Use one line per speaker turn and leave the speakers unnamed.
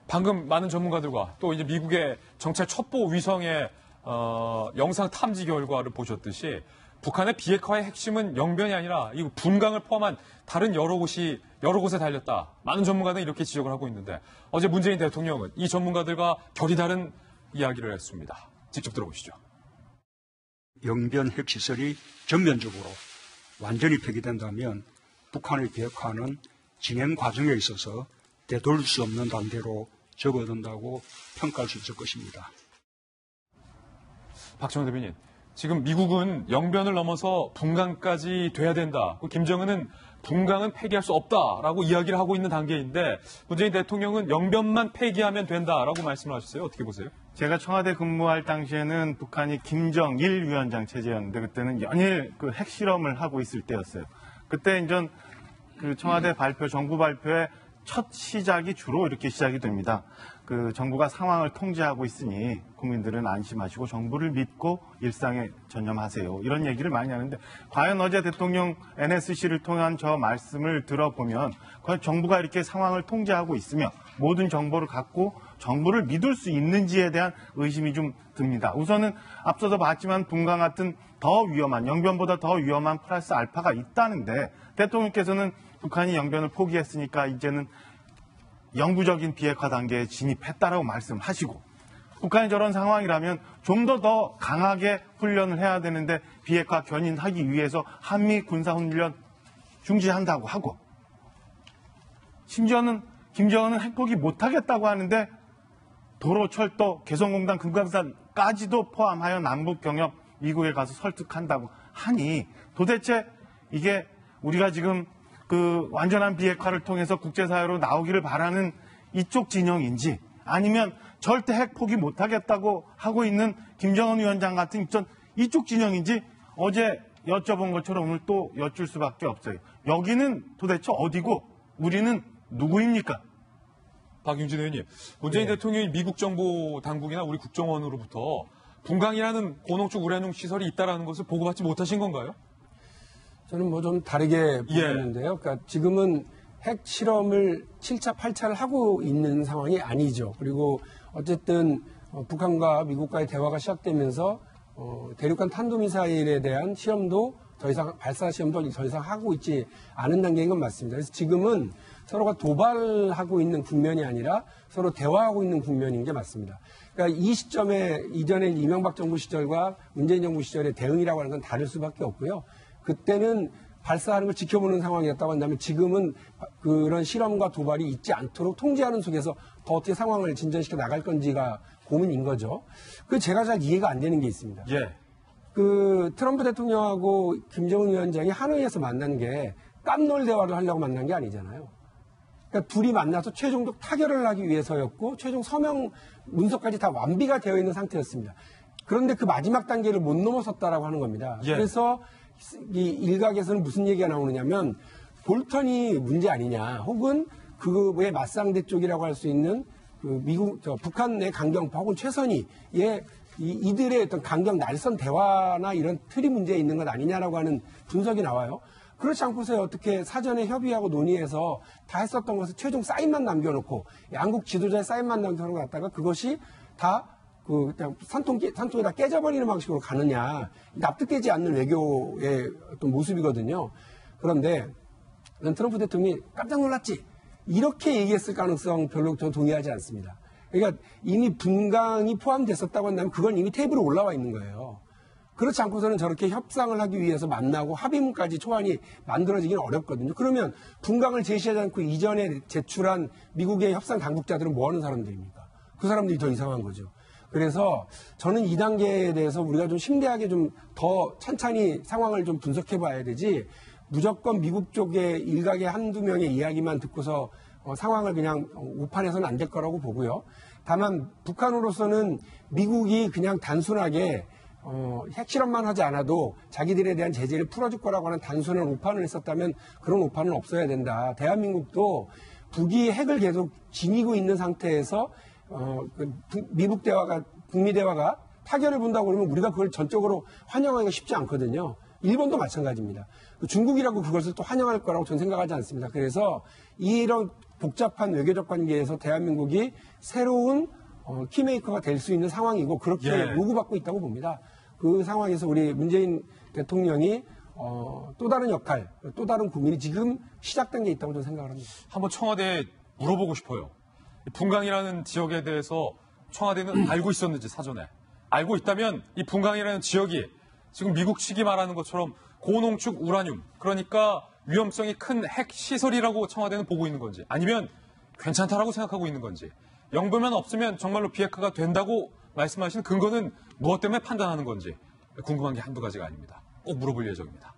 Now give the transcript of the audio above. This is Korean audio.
방금 많은 전문가들과 또 이제 미국의 정찰 첩보 위성의 영상 탐지 결과를 보셨듯이 북한의 비핵화의 핵심은 영변이 아니라 이 분강을 포함한 다른 여러 곳에 달렸다. 많은 전문가들은 이렇게 지적을 하고 있는데 어제 문재인 대통령은 이 전문가들과 결이 다른 이야기를 했습니다. 직접 들어보시죠.
영변 핵시설이 전면적으로 완전히 폐기된다면 북한의 비핵화는 진행 과정에 있어서 되돌릴 수 없는 단계로 접어든다고 평가할 수 있을 것입니다.
박정원 대변인, 지금 미국은 영변을 넘어서 분강까지 돼야 된다. 김정은은 분강은 폐기할 수 없다라고 이야기를 하고 있는 단계인데 문재인 대통령은 영변만 폐기하면 된다라고 말씀을 하셨어요. 어떻게 보세요?
제가 청와대 근무할 당시에는 북한이 김정일 위원장 체제였는데 그때는 연일 그 핵실험을 하고 있을 때였어요. 그때 이제 그 청와대 발표, 정부 발표의 첫 시작이 주로 이렇게 시작이 됩니다. 그 정부가 상황을 통제하고 있으니 국민들은 안심하시고 정부를 믿고 일상에 전념하세요. 이런 얘기를 많이 하는데 과연 어제 대통령 NSC를 통한 저 말씀을 들어보면 과연 정부가 이렇게 상황을 통제하고 있으며 모든 정보를 갖고 정부를 믿을 수 있는지에 대한 의심이 좀 듭니다. 우선은 앞서도 봤지만 분강 같은 더 위험한, 영변보다 더 위험한 플러스 알파가 있다는데 대통령께서는 북한이 영변을 포기했으니까 이제는 영구적인 비핵화 단계에 진입했다라고 말씀하시고 북한이 저런 상황이라면 좀 더 강하게 훈련을 해야 되는데 비핵화 견인하기 위해서 한미 군사훈련 중지한다고 하고 심지어는 김정은은 핵포기 못하겠다고 하는데 도로, 철도, 개성공단, 금강산까지도 포함하여 남북 경협 미국에 가서 설득한다고 하니 도대체 이게 우리가 지금 그 완전한 비핵화를 통해서 국제사회로 나오기를 바라는 이쪽 진영인지 아니면 절대 핵 포기 못하겠다고 하고 있는 김정은 위원장 같은 이쪽 진영인지 어제 여쭤본 것처럼 오늘 또 여쭐 수밖에 없어요. 여기는 도대체 어디고 우리는 누구입니까?
박용진 의원님, 문재인 대통령이 미국 정보 당국이나 우리 국정원으로부터 분강이라는 고농축 우라늄 시설이 있다는 것을 보고받지 못하신 건가요?
저는 뭐 좀 다르게 보는데요. 그러니까 지금은 핵 실험을 7차, 8차를 하고 있는 상황이 아니죠. 그리고 어쨌든 북한과 미국과의 대화가 시작되면서 대륙간 탄도미사일에 대한 시험도 더 이상 발사 시험도 더 이상 하고 있지 않은 단계인 건 맞습니다. 그래서 지금은 서로가 도발하고 있는 국면이 아니라 서로 대화하고 있는 국면인 게 맞습니다. 그러니까 이 시점에 이전에 이명박 정부 시절과 문재인 정부 시절의 대응이라고 하는 건 다를 수밖에 없고요. 그때는 발사하는 걸 지켜보는 상황이었다고 한다면 지금은 그런 실험과 도발이 있지 않도록 통제하는 속에서 더 어떻게 상황을 진전시켜 나갈 건지가 고민인 거죠. 그 제가 잘 이해가 안 되는 게 있습니다.
예.
그 트럼프 대통령하고 김정은 위원장이 하노이에서 만난 게 깜놀 대화를 하려고 만난 게 아니잖아요. 그러니까 둘이 만나서 최종적 타결을 하기 위해서였고 최종 서명 문서까지 다 완비가 되어 있는 상태였습니다. 그런데 그 마지막 단계를 못 넘어섰다라고 하는 겁니다.
예.
그래서 이 일각에서는 무슨 얘기가 나오느냐면 볼턴이 문제 아니냐, 혹은 그의 맞상대 쪽이라고 할 수 있는 그 북한의 강경파 혹은 최선희의 이들의 어떤 강경 날선 대화나 이런 틀이 문제 있는 것 아니냐라고 하는 분석이 나와요. 그렇지 않고서 어떻게 사전에 협의하고 논의해서 다 했었던 것을 최종 사인만 남겨놓고 양국 지도자의 사인만 남겨놓고 갔다가 그것이 다 그냥 산통에다 깨져버리는 방식으로 가느냐, 납득되지 않는 외교의 어떤 모습이거든요. 그런데 난 트럼프 대통령이 깜짝 놀랐지, 이렇게 얘기했을 가능성 별로 저는 동의하지 않습니다. 그러니까 이미 분강이 포함됐었다고 한다면 그건 이미 테이블에 올라와 있는 거예요. 그렇지 않고서는 저렇게 협상을 하기 위해서 만나고 합의문까지 초안이 만들어지기는 어렵거든요. 그러면 분강을 제시하지 않고 이전에 제출한 미국의 협상 당국자들은 뭐 하는 사람들입니까? 그 사람들이 더 이상한 거죠. 그래서 저는 이 단계에 대해서 우리가 좀 심대하게 좀 더 찬찬히 상황을 좀 분석해 봐야 되지, 무조건 미국 쪽의 일각의 한두 명의 이야기만 듣고서 상황을 그냥 오판해서는 안 될 거라고 보고요. 다만 북한으로서는 미국이 그냥 단순하게 핵실험만 하지 않아도 자기들에 대한 제재를 풀어줄 거라고 하는 단순한 오판을 했었다면 그런 오판은 없어야 된다. 대한민국도 북이 핵을 계속 지니고 있는 상태에서 미국 대화가, 북미 대화가 타결을 본다고 그러면 우리가 그걸 전적으로 환영하기가 쉽지 않거든요. 일본도 마찬가지입니다. 중국이라고 그것을 또 환영할 거라고 저는 생각하지 않습니다. 그래서 이런 복잡한 외교적 관계에서 대한민국이 새로운 키메이커가 될 수 있는 상황이고 그렇게
예.
요구받고 있다고 봅니다. 그 상황에서 우리 문재인 대통령이 또 다른 역할, 또 다른 국민이 지금 시작된 게 있다고 저는 생각을 합니다.
한번 청와대에 물어보고 싶어요. 분강이라는 지역에 대해서 청와대는 알고 있었는지 사전에. 알고 있다면 이 분강이라는 지역이 지금 미국 측이 말하는 것처럼 고농축 우라늄, 그러니까 위험성이 큰 핵 시설이라고 청와대는 보고 있는 건지, 아니면 괜찮다라고 생각하고 있는 건지, 영변만 없으면 정말로 비핵화가 된다고 말씀하신 근거는 무엇 때문에 판단하는 건지 궁금한 게 한두 가지가 아닙니다. 꼭 물어볼 예정입니다.